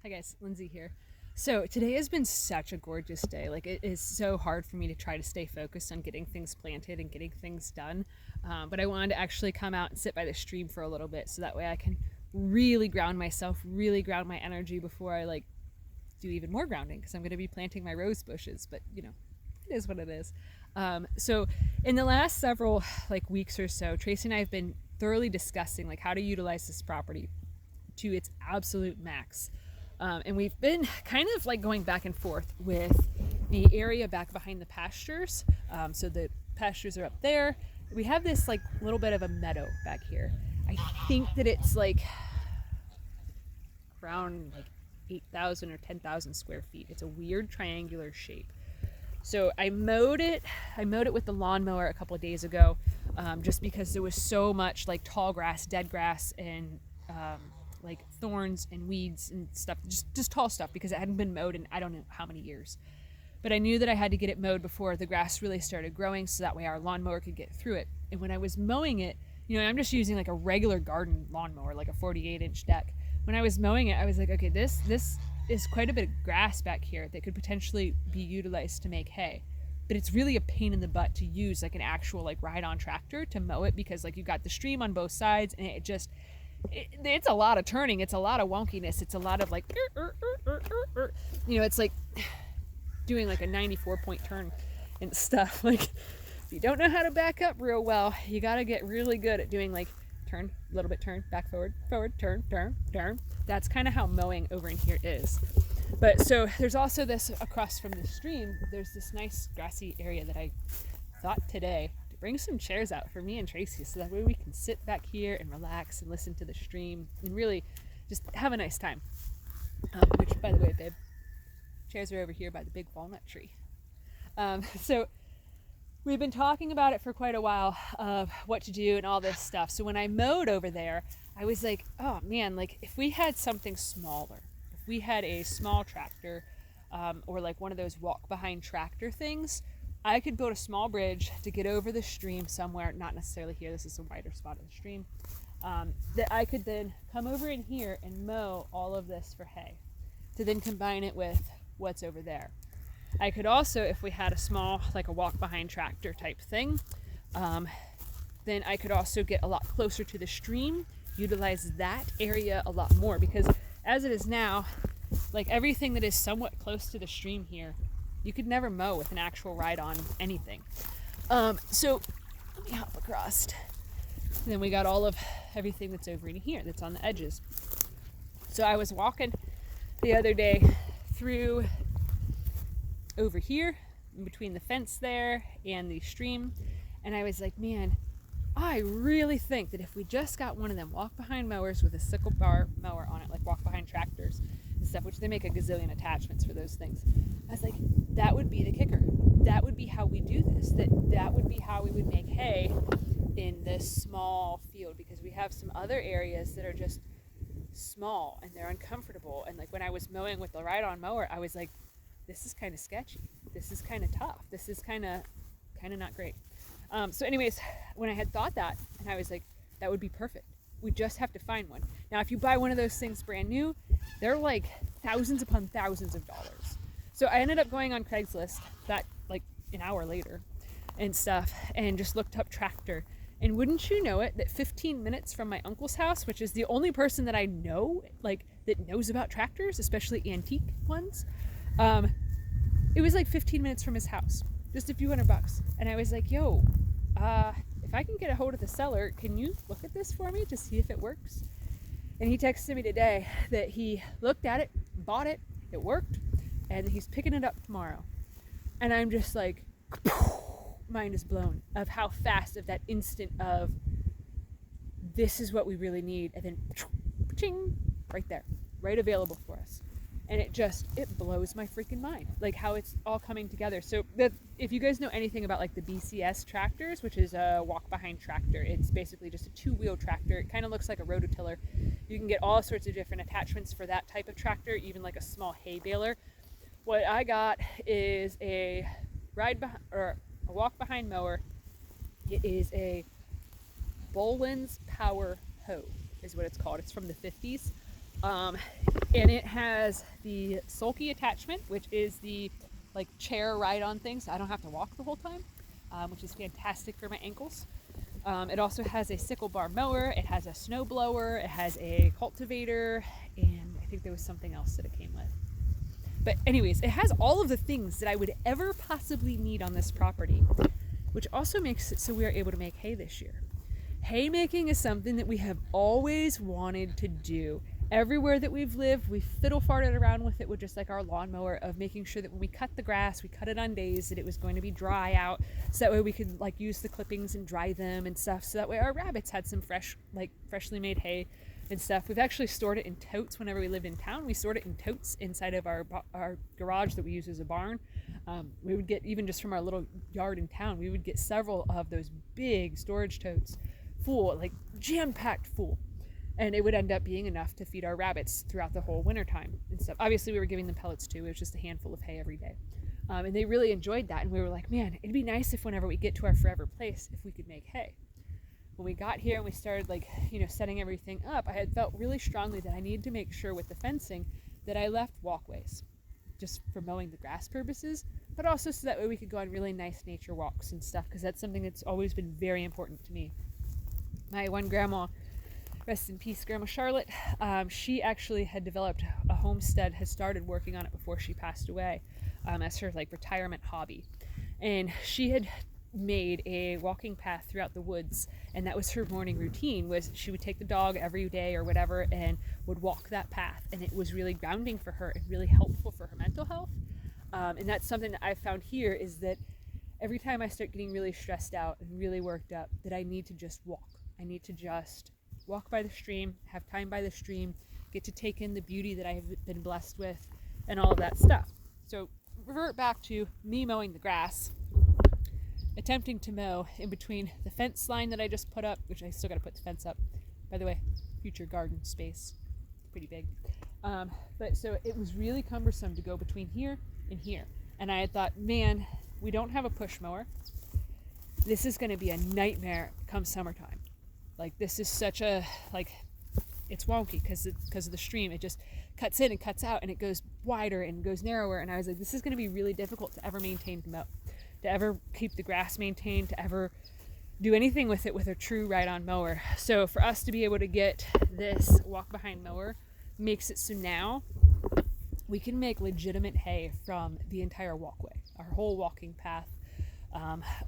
Hi guys, Lindsay here. So today has been such a gorgeous day. Like it is so hard for me to try to stay focused on getting things planted and getting things done. But I wanted to actually come out and sit by the stream for a little bit so that way I can really ground myself, really ground my energy before I do even more grounding because I'm going to be planting my rose bushes. But it is what it is. So in the last several weeks or so, Tracy and I have been thoroughly discussing how to utilize this property to its absolute max. And we've been kind of going back and forth with the area back behind the pastures. So the pastures are up there. We have this little bit of a meadow back here. I think that it's around 8,000 or 10,000 square feet. It's a weird triangular shape. So I mowed it with the lawnmower a couple of days ago, just because there was so much tall grass, dead grass, and thorns and weeds and stuff, just tall stuff, because it hadn't been mowed in I don't know how many years. But I knew that I had to get it mowed before the grass really started growing, so that way our lawnmower could get through it. And when I was mowing it, I'm just using a regular garden lawnmower, a 48-inch deck. When I was mowing it, I was like, okay, this is quite a bit of grass back here that could potentially be utilized to make hay. But it's really a pain in the butt to use an actual ride-on tractor to mow it, because you've got the stream on both sides, and it's a lot of turning, it's a lot of wonkiness, it's a lot of it's like doing a 94-point turn and stuff. If you don't know how to back up real well, you got to get really good at doing turn, a little bit turn, back, forward, turn. That's kind of how mowing over in here is. But so there's also this across from the stream, there's this nice grassy area that I thought today to bring some chairs out for me and Tracy, so that way we can sit back here and relax and listen to the stream and really just have a nice time. Which, by the way, babe, chairs are over here by the big walnut tree. So we've been talking about it for quite a while, of what to do and all this stuff. So when I mowed over there, I was like, oh man, if we had something smaller, if we had a small tractor, or one of those walk behind tractor things, I could build a small bridge to get over the stream somewhere, not necessarily here, this is a wider spot of the stream, that I could then come over in here and mow all of this for hay, to then combine it with what's over there. I could also, if we had a small, a walk behind tractor type thing, then I could also get a lot closer to the stream, utilize that area a lot more, because as it is now, everything that is somewhat close to the stream here, you could never mow with an actual ride on anything. So let me hop across. And then we got all of everything that's over in here that's on the edges. So I was walking the other day through over here in between the fence there and the stream, and I was like, man, I really think that if we just got one of them walk behind mowers with a sickle bar mower on it, walk behind tractors and stuff, which they make a gazillion attachments for those things, I was like, that would be the kicker. That would be how we do this. That would be how we would make hay in this small field, because we have some other areas that are just small and they're uncomfortable. And when I was mowing with the ride-on mower, I was like, this is kind of sketchy. This is kind of tough. This is kind of not great. So anyways, when I had thought that, and I was like, that would be perfect. We just have to find one. Now, if you buy one of those things brand new, they're thousands upon thousands of dollars. So I ended up going on Craigslist that an hour later and stuff, and just looked up tractor. And wouldn't you know it, that 15 minutes from my uncle's house, which is the only person that I know that knows about tractors, especially antique ones, it was 15 minutes from his house, just a few $100. And I was like, yo, if I can get a hold of the seller, can you look at this for me to see if it works? And he texted me today that he looked at it, bought it, it worked, and he's picking it up tomorrow. And I'm just mind is blown of how fast, of that instant of, this is what we really need, and then ching, right there, right available for us. And it blows my freaking mind, how it's all coming together. So if you guys know anything about the BCS tractors, which is a walk behind tractor, it's basically just a 2-wheel tractor. It kind of looks like a rototiller. You can get all sorts of different attachments for that type of tractor, even a small hay baler. What I got is a walk behind mower. It is a Boland's Power Hoe is what it's called. It's from the 50s. Um, and it has the sulky attachment, which is the like chair ride on thing, so I don't have to walk the whole time, which is fantastic for my ankles. It also has a sickle bar mower, it has a snow blower, it has a cultivator, and I think there was something else that it came with. But anyways, it has all of the things that I would ever possibly need on this property, which also makes it so we are able to make hay this year. Haymaking is something that we have always wanted to do. Everywhere that we've lived, we fiddle farted around with it with just like our lawnmower, of making sure that when we cut the grass, we cut it on days that it was going to be dry out, so that way we could like use the clippings and dry them and stuff, so that way our rabbits had some freshly made hay and stuff. We've actually stored it in totes whenever we lived in town. We stored it in totes inside of our garage that we use as a barn. We would get, even just from our little yard in town, we would get several of those big storage totes full, like jam-packed full. And it would end up being enough to feed our rabbits throughout the whole winter time and stuff. Obviously, we were giving them pellets too. It was just a handful of hay every day. And they really enjoyed that. And we were like, man, it'd be nice if whenever we get to our forever place, if we could make hay. When we got here and we started setting everything up, I had felt really strongly that I needed to make sure with the fencing that I left walkways, just for mowing the grass purposes, but also so that way we could go on really nice nature walks and stuff, because that's something that's always been very important to me. My one grandma, rest in peace, Grandma Charlotte, she actually had developed a homestead, had started working on it before she passed away, as her retirement hobby. And she had made a walking path throughout the woods, and that was her morning routine. Was she would take the dog every day or whatever and would walk that path, and it was really grounding for her and really helpful for her mental health. And that's something that I've found here, is that every time I start getting really stressed out and really worked up, that I need to just walk. I need to just walk by the stream, have time by the stream, get to take in the beauty that I have been blessed with, and all of that stuff. So revert back to me mowing the grass, attempting to mow in between the fence line that I just put up, which I still got to put the fence up. By the way, future garden space, pretty big. But so it was really cumbersome to go between here and here. And I had thought, man, we don't have a push mower. This is going to be a nightmare come summertime. This is such a, it's wonky because of the stream. It just cuts in and cuts out, and it goes wider and goes narrower. And I was like, this is going to be really difficult to ever maintain to mow, to ever keep the grass maintained, to ever do anything with it with a true ride-on mower. So for us to be able to get this walk-behind mower makes it so now we can make legitimate hay from the entire walkway, our whole walking path,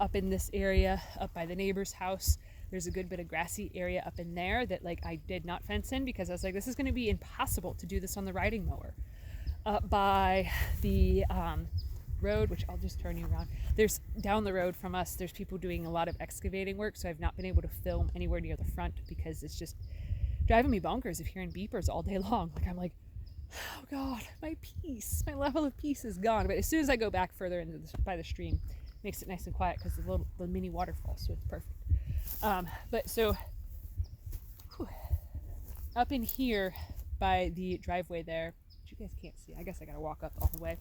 up in this area, up by the neighbor's house. There's a good bit of grassy area up in there that I did not fence in, because I was like, this is going to be impossible to do this on the riding mower. Up by the road, which I'll just turn you around. There's down the road from us, there's people doing a lot of excavating work, so I've not been able to film anywhere near the front because it's just driving me bonkers of hearing beepers all day long. I'm like, oh God, my peace, my level of peace is gone. But as soon as I go back further into by the stream, it makes it nice and quiet because the mini waterfall, so it's perfect. But so up in here by the driveway there, which you guys can't see, I guess I gotta walk up all the way,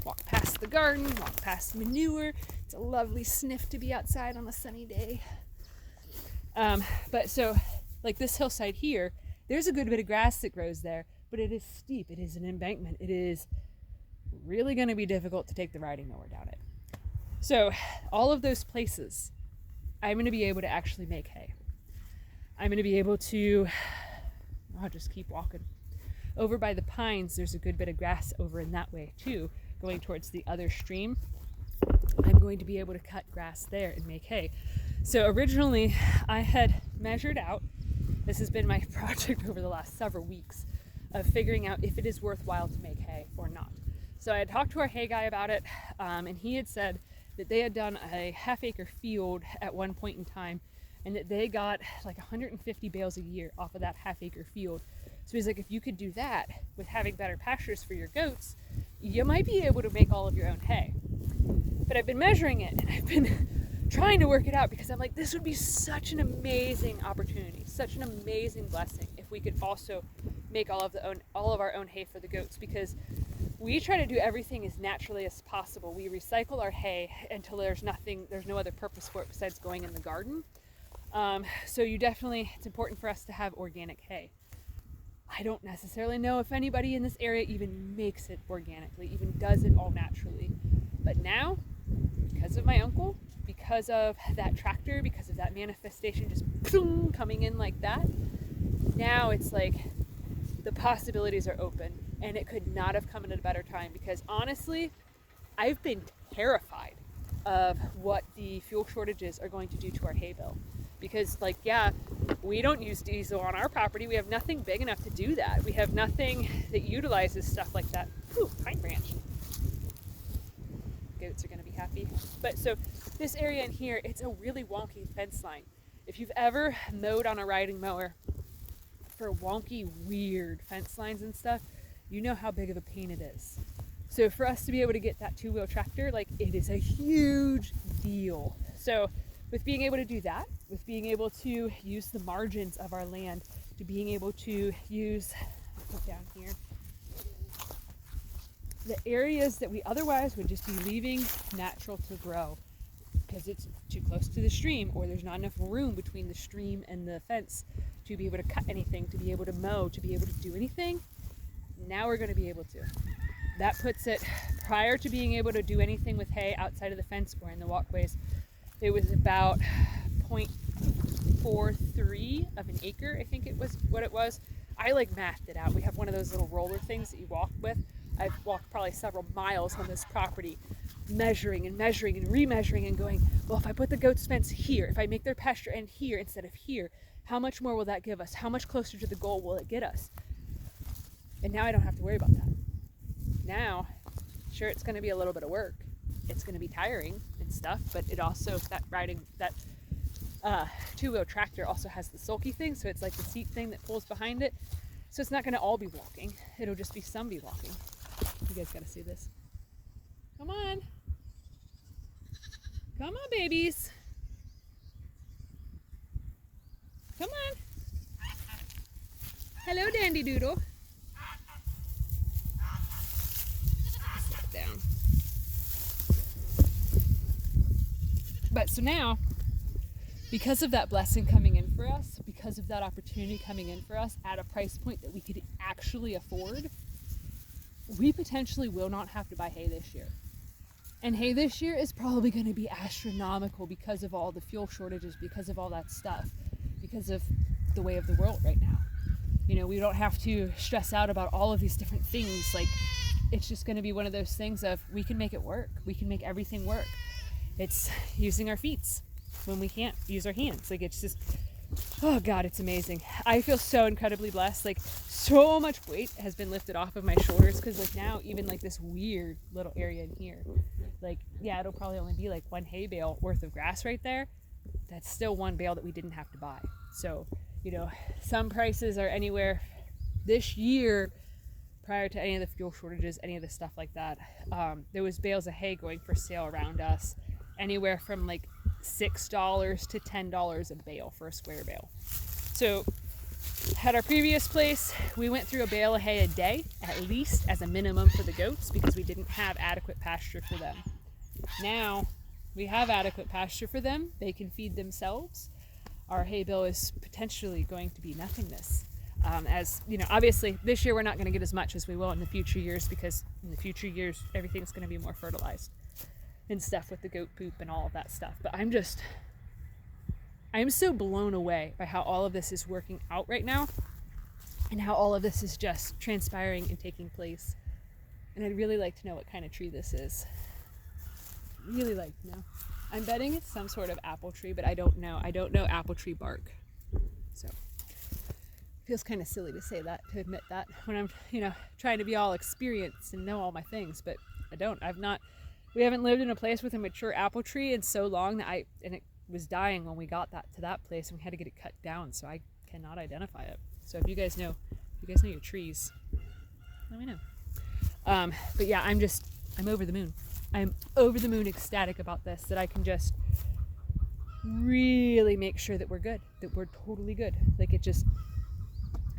walk past the garden, walk past manure. It's a lovely sniff to be outside on a sunny day. But so this hillside here, there's a good bit of grass that grows there, but it is steep, it is an embankment, it is really going to be difficult to take the riding mower down it. So all of those places, I'm going to be able to actually make hay. I'm going to be able to, I'll just keep walking. Over by the pines, there's a good bit of grass over in that way too, going towards the other stream. I'm going to be able to cut grass there and make hay. So originally I had measured out, this has been my project over the last several weeks, of figuring out if it is worthwhile to make hay or not. So I had talked to our hay guy about it, and he had said that they had done a half-acre field at one point in time, and that they got 150 bales a year off of that half-acre field. So he's like, if you could do that with having better pastures for your goats, you might be able to make all of your own hay. But I've been measuring it, and I've been trying to work it out, because I'm like, this would be such an amazing opportunity, such an amazing blessing if we could also make all of our own hay for the goats, because we try to do everything as naturally as possible. We recycle our hay until there's no other purpose for it besides going in the garden. So it's important for us to have organic hay. I don't necessarily know if anybody in this area even makes it organically, even does it all naturally. But now, because of my uncle, because of that tractor, because of that manifestation just boom, coming in like that, now it's like the possibilities are open, and it could not have come at a better time, because honestly, I've been terrified of what the fuel shortages are going to do to our hay bill. Because, like, yeah, we don't use diesel on our property. We have nothing big enough to do that. We have nothing that utilizes stuff like that. Ooh, pine branch. Goats are going to be happy. But so this area in here, it's a really wonky fence line. If you've ever mowed on a riding mower for wonky, weird fence lines and stuff, you know how big of a pain it is. So for us to be able to get that 2-wheel tractor, like, it is a huge deal. So with being able to do that, with being able to use the margins of our land, to being able to use, put down here, the areas that we otherwise would just be leaving natural to grow because it's too close to the stream, or there's not enough room between the stream and the fence to be able to cut anything, to be able to mow, to be able to do anything. Now we're going to be able to. That puts it, prior to being able to do anything with hay outside of the fence or in the walkways, it was about 0.43 of an acre, I think it was what it was. I like mathed it out. We have one of those little roller things that you walk with. I've walked probably several miles on this property, measuring and measuring and remeasuring and going, well, if I put the goats fence here, if I make their pasture end here instead of here, how much more will that give us? How much closer to the goal will it get us? And now I don't have to worry about that. Now, sure, it's going to be a little bit of work. It's going to be tiring and stuff, but it also, that 2-wheel tractor also has the sulky thing, so it's like the seat thing that pulls behind it. So it's not going to all be walking. It'll just be some be walking. You guys got to see this. Come on. Come on, babies. Come on. Hello, Dandy Doodle. Sit down. But so now, because of that blessing coming in for us, because of that opportunity coming in for us at a price point that we could actually afford, we potentially will not have to buy hay this year. And hay this year is probably going to be astronomical because of all the fuel shortages, because of all that stuff, because of the way of the world right now. You know, we don't have to stress out about all of these different things. Like, it's just going to be one of those things of, we can make it work. We can make everything work. It's using our feet when we can't use our hands. Like, it's just, oh God, it's amazing. I feel so incredibly blessed. Like, so much weight has been lifted off of my shoulders, because like now, even like this weird little area in here, like, yeah, it'll probably only be like one hay bale worth of grass right there. That's still one bale that we didn't have to buy. So, you know, some prices are anywhere this year, prior to any of the fuel shortages, any of the stuff like that. There was bales of hay going for sale around us, anywhere from like $6 to $10 a bale for a square bale. So at our previous place, we went through a bale of hay a day, at least as a minimum for the goats, because we didn't have adequate pasture for them. Now we have adequate pasture for them. They can feed themselves. Our hay bill is potentially going to be nothingness. As you know, obviously this year we're not going to get as much as we will in the future years, because in the future years everything's going to be more fertilized and stuff with the goat poop and all of that stuff. But I'm so blown away by how all of this is working out right now, and how all of this is just transpiring and taking place. And I'd really like to know what kind of tree this is. Really like to know. I'm betting it's some sort of apple tree, but I don't know. I don't know apple tree bark. So feels kind of silly to say that, to admit that, when I'm, you know, trying to be all experienced and know all my things, but I don't. We haven't lived in a place with a mature apple tree in so long that and it was dying when we got that to that place, and we had to get it cut down, so I cannot identify it. So if you guys know your trees, let me know. But yeah, I'm over the moon. I'm over the moon ecstatic about this, that I can just really make sure that we're good, that we're totally good. Like, I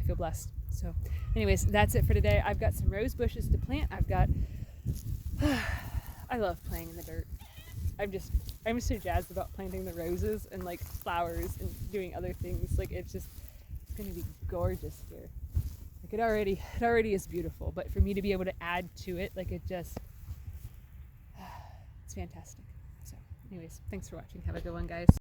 feel blessed. So anyways, that's it for today. I've got some rose bushes to plant. I love playing in the dirt. I'm so jazzed about planting the roses and like flowers and doing other things. Like, it's gonna be gorgeous here. I Like it already is beautiful, but for me to be able to add to it, like it just, it's fantastic. So anyways, thanks for watching. Have a good one, guys.